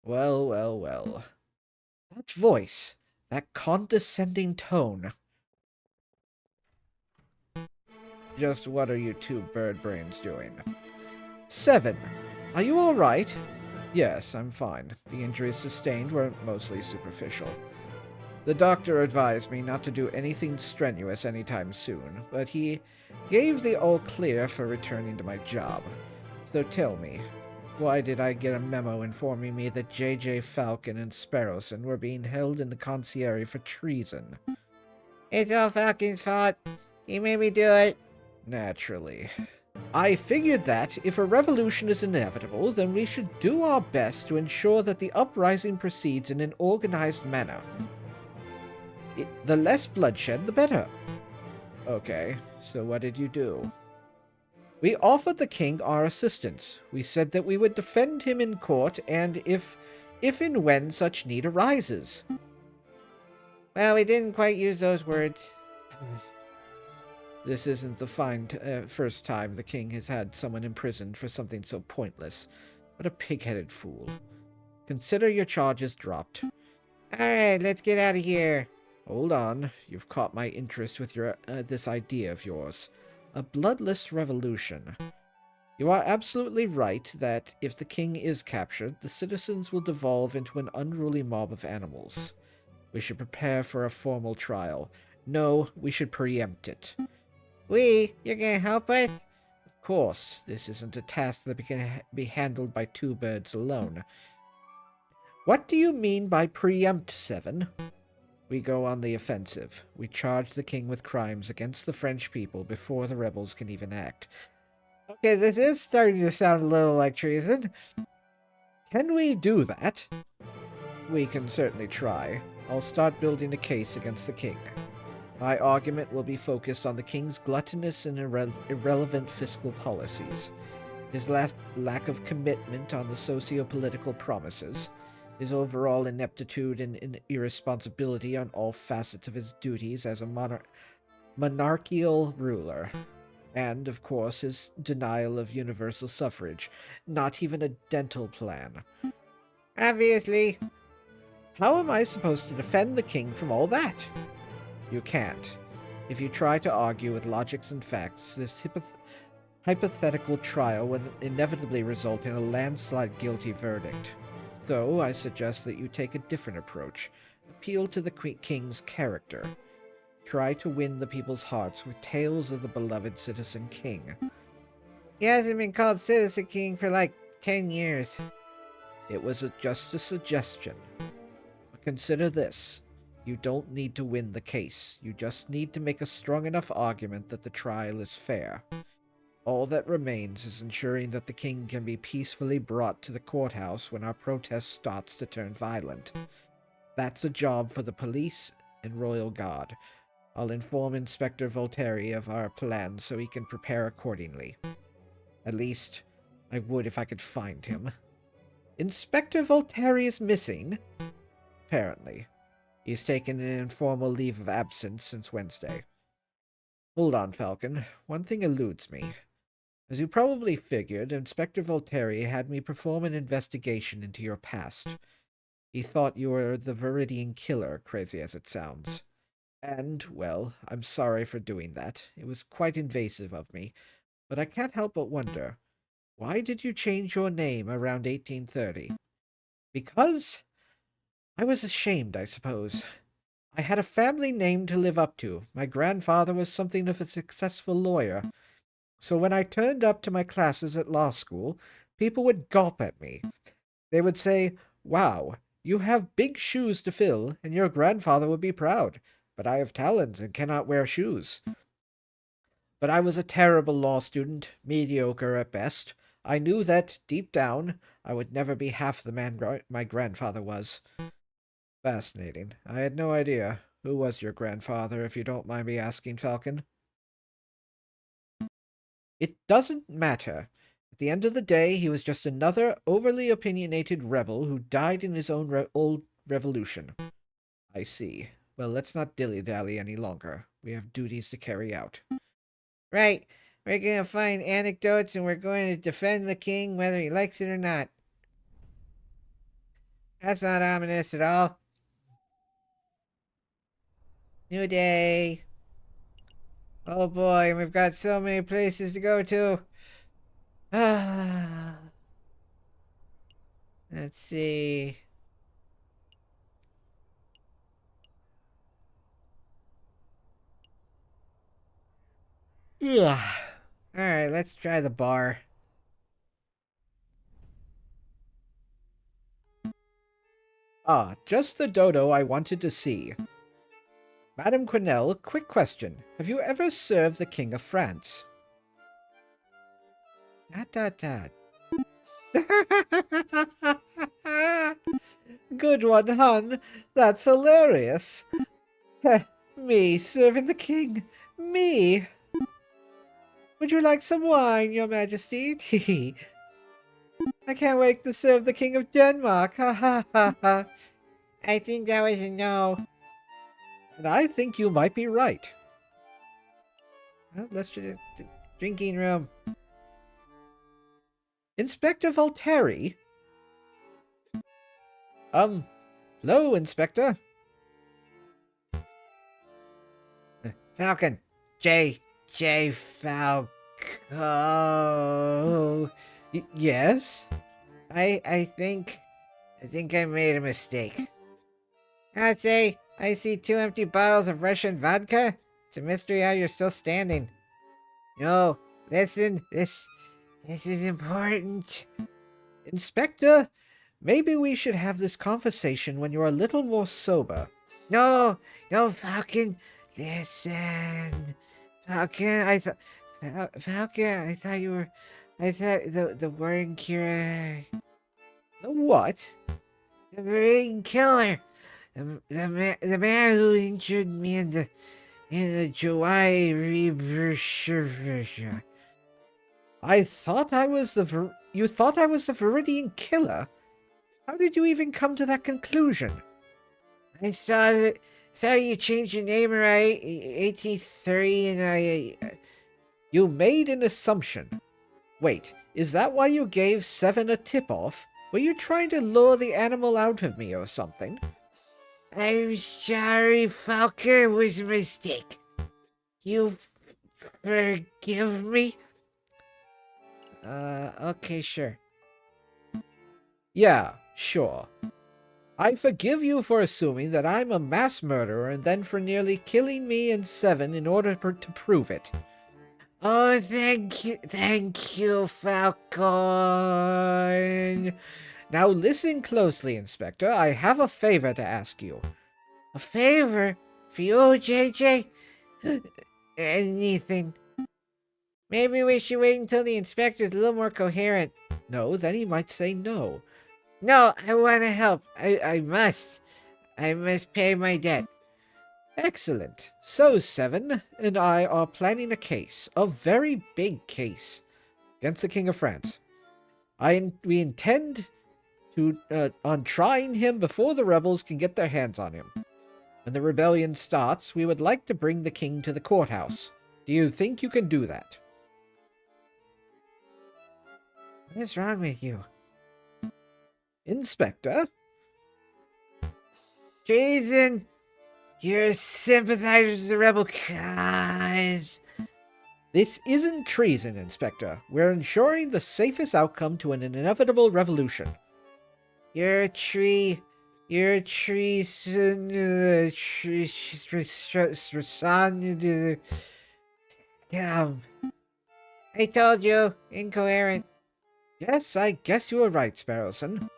Well, well, well. That voice, that condescending tone. Just what are you two bird brains doing? 7. Are you alright? Yes, I'm fine. The injuries sustained were mostly superficial. The doctor advised me not to do anything strenuous anytime soon, but he gave the all clear for returning to my job. So tell me, why did I get a memo informing me that J.J. Falcon and Sparrowson were being held in the concierge for treason? It's all Falcon's fault. He made me do it. Naturally. I figured that, if a revolution is inevitable, then we should do our best to ensure that the uprising proceeds in an organized manner. The less bloodshed, the better. Okay, so what did you do? We offered the king our assistance. We said that we would defend him in court, and if and when such need arises. Well, we didn't quite use those words. This isn't the first time the king has had someone imprisoned for something so pointless. What a pig-headed fool. Consider your charges dropped. Alright, let's get out of here. Hold on. You've caught my interest with your this idea of yours. A bloodless revolution. You are absolutely right that if the king is captured, the citizens will devolve into an unruly mob of animals. We should prepare for a formal trial. No, we should preempt it. You're gonna help us? Of course, this isn't a task that can be handled by two birds alone. What do you mean by preempt, 7? We go on the offensive. We charge the king with crimes against the French people before the rebels can even act. Okay, this is starting to sound a little like treason. Can we do that? We can certainly try. I'll start building a case against the king. My argument will be focused on the king's gluttonous and irrelevant fiscal policies, his lack of commitment on the socio-political promises, his overall ineptitude and irresponsibility on all facets of his duties as a monarchical ruler, and, of course, his denial of universal suffrage, not even a dental plan. Obviously. How am I supposed to defend the king from all that? You can't. If you try to argue with logics and facts, this hypothetical trial would inevitably result in a landslide guilty verdict. So, I suggest that you take a different approach. Appeal to the king's character. Try to win the people's hearts with tales of the beloved Citizen King. He hasn't been called Citizen King for like 10 years. It was just a suggestion. But consider this. You don't need to win the case. You just need to make a strong enough argument that the trial is fair. All that remains is ensuring that the king can be peacefully brought to the courthouse when our protest starts to turn violent. That's a job for the police and royal guard. I'll inform Inspector Voltaire of our plans so he can prepare accordingly. At least, I would if I could find him. Inspector Voltaire is missing? Apparently. He's taken an informal leave of absence since Wednesday. Hold on, Falcon. One thing eludes me. As you probably figured, Inspector Voltaire had me perform an investigation into your past. He thought you were the Viridian killer, crazy as it sounds. And, well, I'm sorry for doing that. It was quite invasive of me. But I can't help but wonder, why did you change your name around 1830? Because I was ashamed, I suppose. I had a family name to live up to. My grandfather was something of a successful lawyer. So when I turned up to my classes at law school, people would gulp at me. They would say, "Wow, you have big shoes to fill, and your grandfather would be proud. But I have talent and cannot wear shoes." But I was a terrible law student, mediocre at best. I knew that, deep down, I would never be half the man my grandfather was. Fascinating. I had no idea. Who was your grandfather, if you don't mind me asking, Falcon? It doesn't matter. At the end of the day, he was just another overly opinionated rebel who died in his own old revolution. I see. Well, let's not dilly-dally any longer. We have duties to carry out. Right. We're going to find anecdotes and we're going to defend the king whether he likes it or not. That's not ominous at all. New day. Oh boy, we've got so many places to go to. Ah. Let's see. Ugh. Alright, let's try the bar. Ah, just the dodo I wanted to see. Madame Quenelle, quick question. Have you ever served the King of France? Dot dot dot. Good one, hun. That's hilarious. Me serving the king. Me. Would you like some wine, your majesty? I can't wait to serve the king of Denmark. Ha ha ha ha. I think that was a no. And I think you might be right. Well, let's just drinking room. Inspector Volteri? Hello, Inspector. Falcon. J. Falco. Yes? I think I made a mistake. I'd say I see 2 empty bottles of Russian vodka. It's a mystery how you're still standing. No, listen, this is important. Inspector, maybe we should have this conversation when you're a little more sober. No, Falcon, listen. Falcon, Falcon, I thought the word cure. The what? The ring killer. The man who injured me in the July reversion. I thought I was you thought I was the Viridian killer? How did you even come to that conclusion? I saw you changed your name around 1830 and You made an assumption. Wait, is that why you gave Seven a tip-off? Were you trying to lure the animal out of me or something? I'm sorry, Falcon. It was a mistake. You forgive me? Okay, sure. Yeah, sure. I forgive you for assuming that I'm a mass murderer and then for nearly killing me and Seven in order to prove it. Oh, thank you, Falcon. Now listen closely, Inspector. I have a favor to ask you. A favor? For you, JJ? Anything. Maybe we should wait until the inspector's a little more coherent. No, then he might say no. No, I want to help. I must. I must pay my debt. Excellent. So, Seven and I are planning a case, a very big case, against the King of France. We intend to on trying him before the rebels can get their hands on him. When the rebellion starts, we would like to bring the king to the courthouse. Do you think you can do that? What is wrong with you? Inspector? Treason! You're sympathizers of the rebel cause. This isn't treason, Inspector. We're ensuring the safest outcome to an inevitable revolution. You're a treason. I told you, incoherent. Yes, I guess you were right, Sparrowson.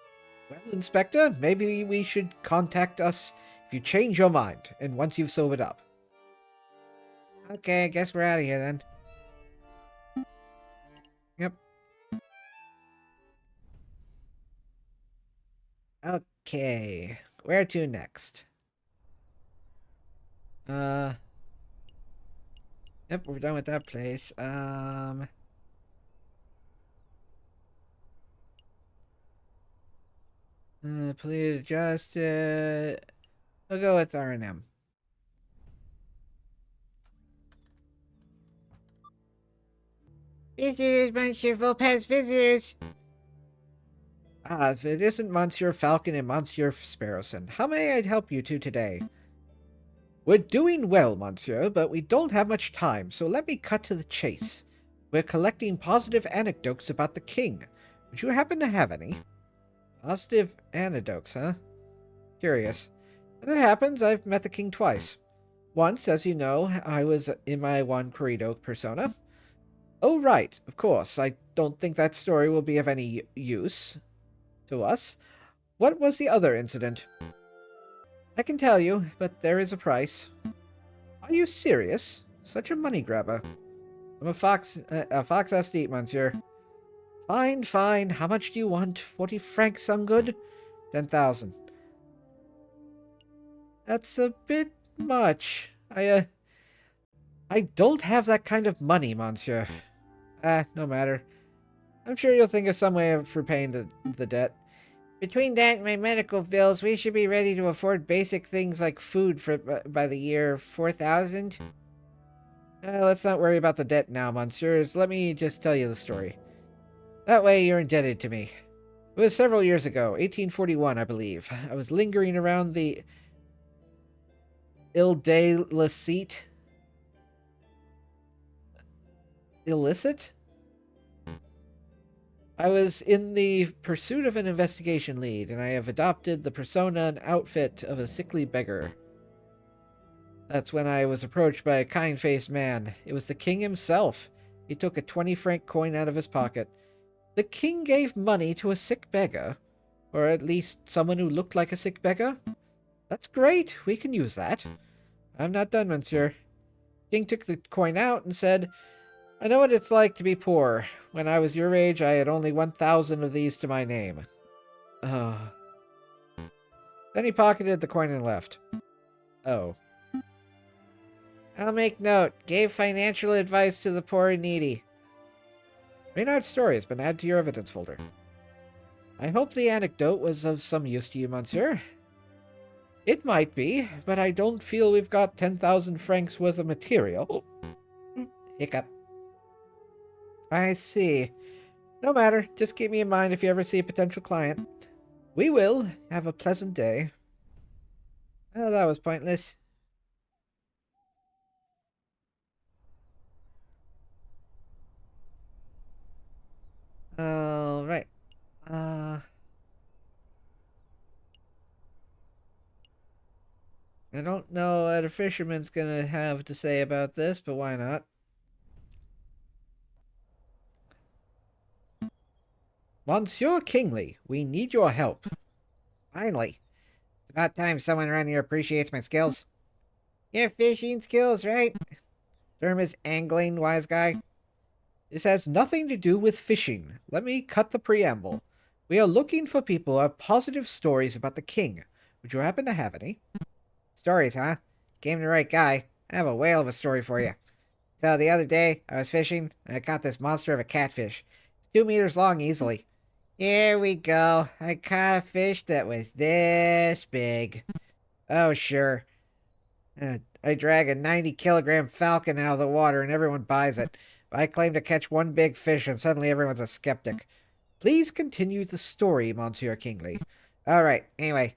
Well, Inspector, maybe we should contact us if you change your mind, and once you've sobered up. Okay, I guess we're out of here then. Yep. Okay, where to next? Yep, we're done with that place. Please adjust. We'll go with R&M. Visitors, Monsieur Full Pass visitors. If it isn't Monsieur Falcon and Monsieur Sparrowson, how may I help you two today? We're doing well, Monsieur, but we don't have much time, so let me cut to the chase. We're collecting positive anecdotes about the king. Would you happen to have any? Positive anecdotes, huh? Curious. As it happens, I've met the king twice. Once, as you know, I was in my Juan Corrido persona. Oh, right, of course. I don't think that story will be of any use to us. What was the other incident? I can tell you, but there is a price. Are you serious? Such a money grabber. I'm a fox has to eat, monsieur. Fine, fine. How much do you want? 40 francs sound good? 10,000. That's a bit much. I don't have that kind of money, monsieur. No matter. I'm sure you'll think of some way for paying the debt. Between that and my medical bills, we should be ready to afford basic things like food for by the year 4000. Let's not worry about the debt now, monsieurs. Let me just tell you the story. That way you're indebted to me. It was several years ago, 1841, I believe. I was lingering around the illicit? I was in the pursuit of an investigation lead, and I have adopted the persona and outfit of a sickly beggar. That's when I was approached by a kind-faced man. It was the king himself. He took a 20-franc coin out of his pocket. The king gave money to a sick beggar? Or at least someone who looked like a sick beggar? That's great. We can use that. I'm not done, monsieur. King took the coin out and said, I know what it's like to be poor. When I was your age, I had only 1,000 of these to my name. Oh. Then he pocketed the coin and left. Oh. I'll make note. Gave financial advice to the poor and needy. Reynard's story has been added to your evidence folder. I hope the anecdote was of some use to you, monsieur. It might be, but I don't feel we've got 10,000 francs worth of material. Hiccup. I see. No matter. Just keep me in mind if you ever see a potential client. We will. Have a pleasant day. Oh, that was pointless. Alright. I don't know what a fisherman's gonna have to say about this, but why not? Monsieur Kingsley, we need your help. Finally. It's about time someone around here appreciates my skills. You have fishing skills, right? Term is angling, wise guy. This has nothing to do with fishing. Let me cut the preamble. We are looking for people who have positive stories about the king. Would you happen to have any? Stories, huh? Came to the right guy. I have a whale of a story for you. So the other day, I was fishing, and I caught this monster of a catfish. It's 2 meters long easily. Here we go. I caught a fish that was this big. Oh, sure. I drag a 90-kilogram falcon out of the water and everyone buys it. I claim to catch one big fish and suddenly everyone's a skeptic. Please continue the story, Monsieur Kingsley. All right, anyway.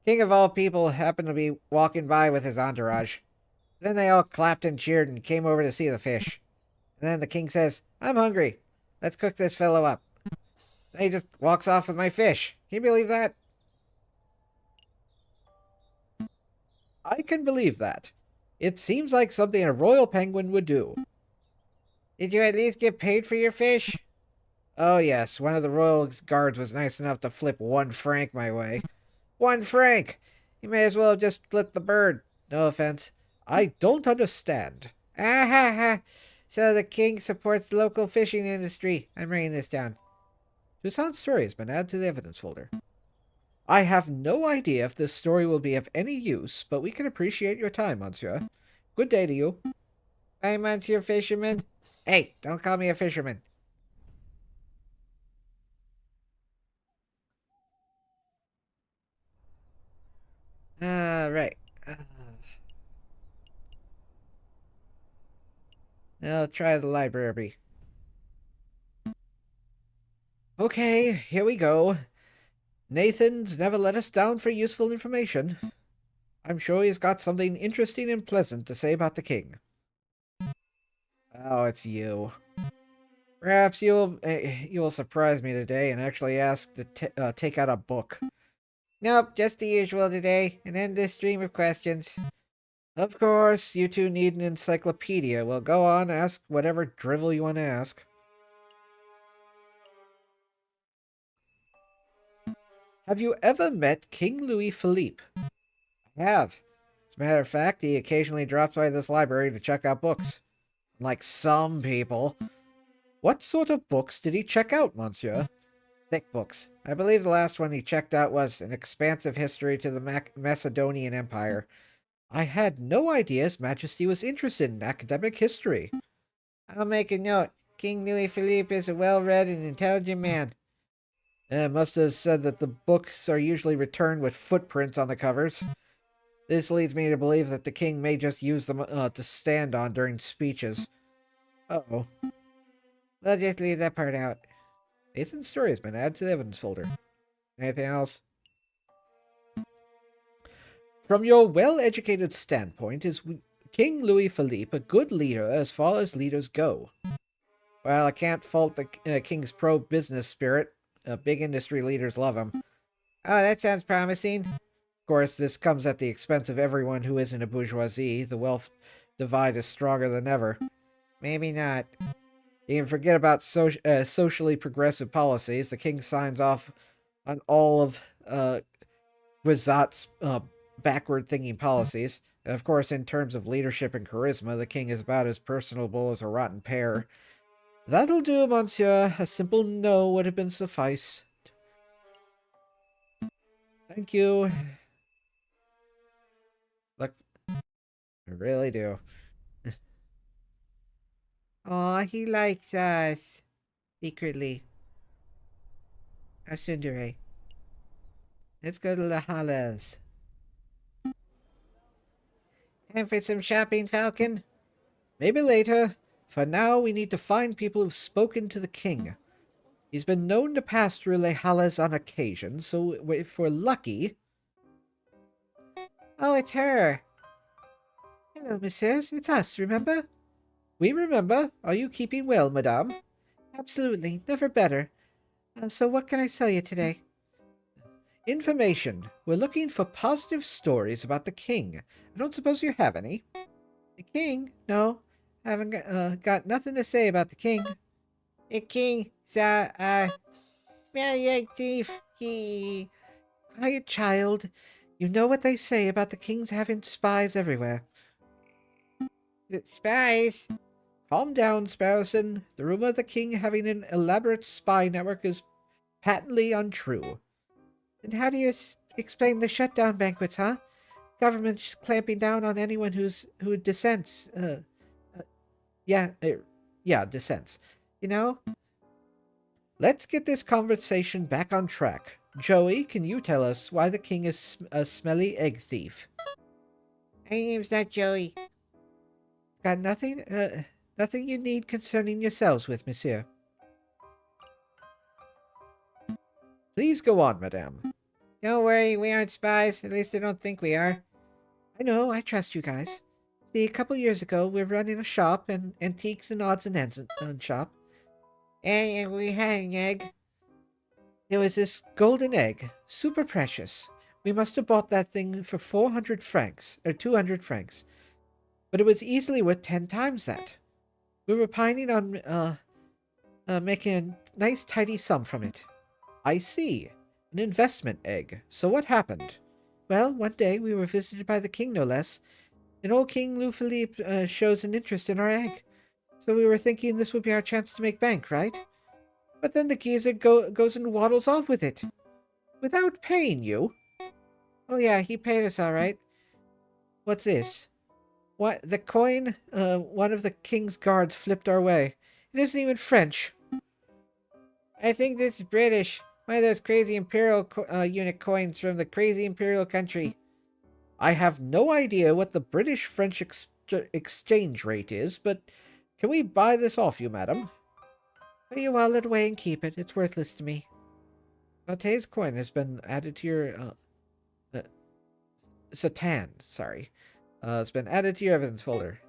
King of all people happened to be walking by with his entourage. Then they all clapped and cheered and came over to see the fish. And then the king says, I'm hungry. Let's cook this fellow up. Then he just walks off with my fish. Can you believe that? I can believe that. It seems like something a royal penguin would do. Did you at least get paid for your fish? Oh yes, one of the royal guards was nice enough to flip 1 franc my way. 1 franc! You may as well have just flipped the bird. No offense. I don't understand. Ah ha ha! So the king supports the local fishing industry. I'm writing this down. Toussaint's story has been added to the evidence folder. I have no idea if this story will be of any use, but we can appreciate your time, monsieur. Good day to you. Bye, Monsieur Fisherman. Hey, don't call me a fisherman. Right. I'll try the library. Okay, here we go. Nathan's never let us down for useful information. I'm sure he's got something interesting and pleasant to say about the king. Oh, it's you. Perhaps you'll surprise me today and actually ask to take out a book. Nope, just the usual today. An endless stream of questions. Of course, you two need an encyclopedia. Well, go on, ask whatever drivel you want to ask. Have you ever met King Louis Philippe? I have. As a matter of fact, he occasionally drops by this library to check out books. Like some people. What sort of books did he check out, monsieur? Thick books. I believe the last one he checked out was An Expansive History to the Macedonian Empire. I had no idea His Majesty was interested in academic history. I'll make a note. King Louis Philippe is a well-read and intelligent man. Must have said that the books are usually returned with footprints on the covers. This leads me to believe that the king may just use them to stand on during speeches. Uh-oh. We'll just leave that part out. Nathan's story has been added to the evidence folder. Anything else? From your well-educated standpoint, is King Louis Philippe a good leader as far as leaders go? Well, I can't fault the king's pro-business spirit. Big industry leaders love him. Oh, that sounds promising. Of course, this comes at the expense of everyone who isn't a bourgeoisie. The wealth divide is stronger than ever. Maybe not. You can forget about socially progressive policies. The king signs off on all of Rizat's backward-thinking policies. And of course, in terms of leadership and charisma, the king is about as personable as a rotten pear. That'll do, monsieur. A simple no would have been suffice. Thank you. Look, I really do. Aw, he likes us. Secretly. A tsundere. Let's go to La Halles. Time for some shopping, Falcon? Maybe later. For now, we need to find people who've spoken to the king. He's been known to pass through Les Halles on occasion, so if we're lucky... Oh, it's her. Hello, messieurs. It's us, remember? We remember. Are you keeping well, madame? Absolutely. Never better. So what can I sell you today? Information. We're looking for positive stories about the king. I don't suppose you have any? The king? No. I haven't got nothing to say about the king. The king, smelly egg thief. He... Quiet, child. You know what they say about the kings having spies everywhere. Spies? Calm down, Sparrowson. The rumor of the king having an elaborate spy network is patently untrue. And how do you explain the shutdown banquets, huh? Government clamping down on anyone who dissents. Dissents. You know? Let's get this conversation back on track. Joey, can you tell us why the king is a smelly egg thief? My name's not Joey. Got nothing, nothing you need concerning yourselves with, monsieur. Please go on, madame. Don't worry, we aren't spies. At least I don't think we are. I know, I trust you guys. See, a couple years ago, we were running a shop, an antiques and odds and ends shop. And we had an egg. There was this golden egg, super precious. We must have bought that thing for 400 francs, or 200 francs. But it was easily worth 10 times that. We were pining on making a nice tidy sum from it. I see. An investment egg. So what happened? Well, one day we were visited by the king, no less. And old King Louis Philippe shows an interest in our egg. So we were thinking this would be our chance to make bank, right? But then the geezer goes and waddles off with it. Without paying you. Oh yeah, he paid us all right. What's this? What? The coin? One of the king's guards flipped our way. It isn't even French. I think this is British. One of those crazy imperial unit coins from the crazy imperial country. I have no idea what the British-French exchange rate is, but can we buy this off you, madam? Oh, you all it away and keep it. It's worthless to me. Sauté's coin has been added to your... Satan, sorry. It's been added to your evidence folder.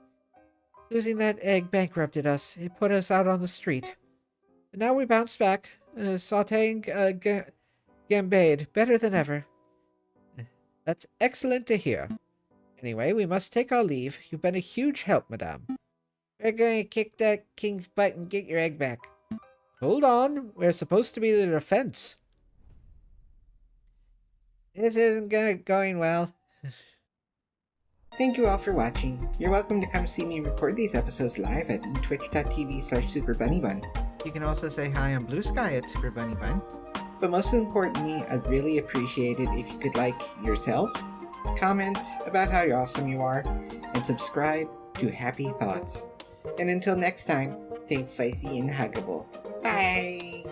Losing that egg bankrupted us. It put us out on the street. But now we bounced back. Sautéing gambade. Better than ever. That's excellent to hear. Anyway, we must take our leave. You've been a huge help, madame. We're going to kick that king's butt and get your egg back. Hold on. We're supposed to be the defense. This isn't going well. Thank you all for watching. You're welcome to come see me record these episodes live at twitch.tv/SuperBunnyBun. You can also say hi on Blue Sky at SuperBunnyBun. But most importantly, I'd really appreciate it if you could like yourself, comment about how awesome you are, and subscribe to Happy Thoughts. And until next time, stay spicy and huggable. Bye!